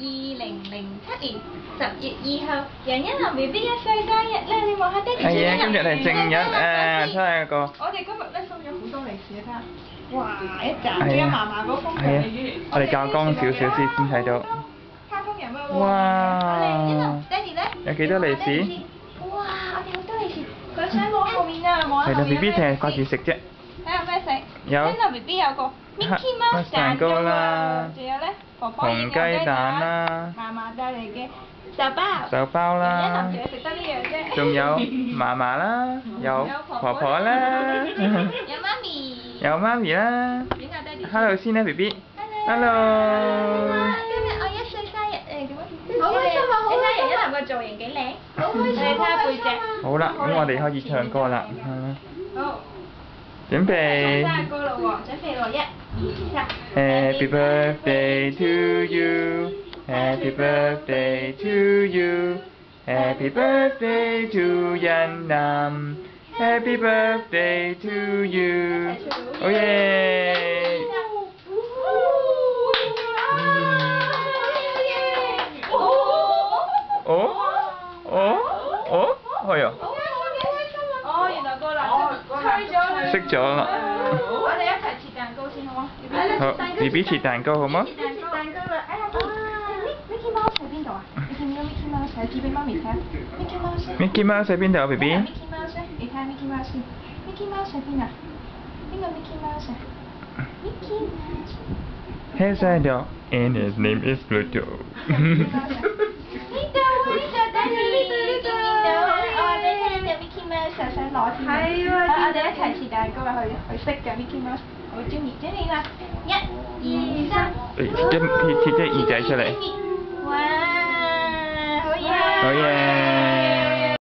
2007年10月2號，楊欣琳 BB 1歲生日咧，你望下爹哋。係啊，今日係正日啊，睇下個。我哋今日咧收咗好多利是啊，睇下。哇！一紮，仲有嫲嫲嗰封嘅。我哋較光少少先睇到。卡通人物喎。哇！爹哋咧？有幾多利是？哇！我哋好多利是，佢想攞後面啊，望下後面。係啦 ，BB 淨係掛住食啫。睇下咩食？有。欣琳 BB 有個 Mickey Mouse 蛋糕啦，仲有咧婆婆紅雞蛋啦。嫲嫲帶嚟嘅手包。手包啦。欣琳淨係食得呢樣啫。仲有嫲嫲啦，有婆婆啦。有媽咪。有媽咪啦。點解爹哋 Hello 先啦 ，BB。Hello。今日我1歲生日誒，點啊？好開心啊！你睇欣琳個造型幾靚。好開心啊！你睇下背脊。好啦，咁我哋開始唱歌啦。好。準備。生日歌啦喎，準備咯，1、2、3。Happy birthday to you. Happy birthday to you. Happy birthday to 欣琳. Happy birthday to you. 好耶！哦哦哦，係啊！哦，原來個蠟吹咗佢。熄咗啦。我哋一齊切蛋糕先好冇？好 ，BB 切蛋糕好冇？切蛋糕啦！哎呀，Mickey Mouse 喺邊度啊？你見唔見到 Mickey Mouse？指俾媽咪睇。Mickey Mouse。Mickey Mouse 喺邊度啊 ，BB？ Mickey Mouse 你睇下 Mickey Mouse 先。Mickey Mouse 喺邊啊？邊個 Mickey Mouse 啊 ？Mickey Mouse。Here's a dog, and his name is Pluto. 呢度爹哋，呢度。我哋聽到 Mickey Mouse 想攞添。係啊，我哋一齊切蛋糕啊！去識嘅 Mickey Mouse，好中意。準備啦，1、2、3。切隻耳仔出嚟。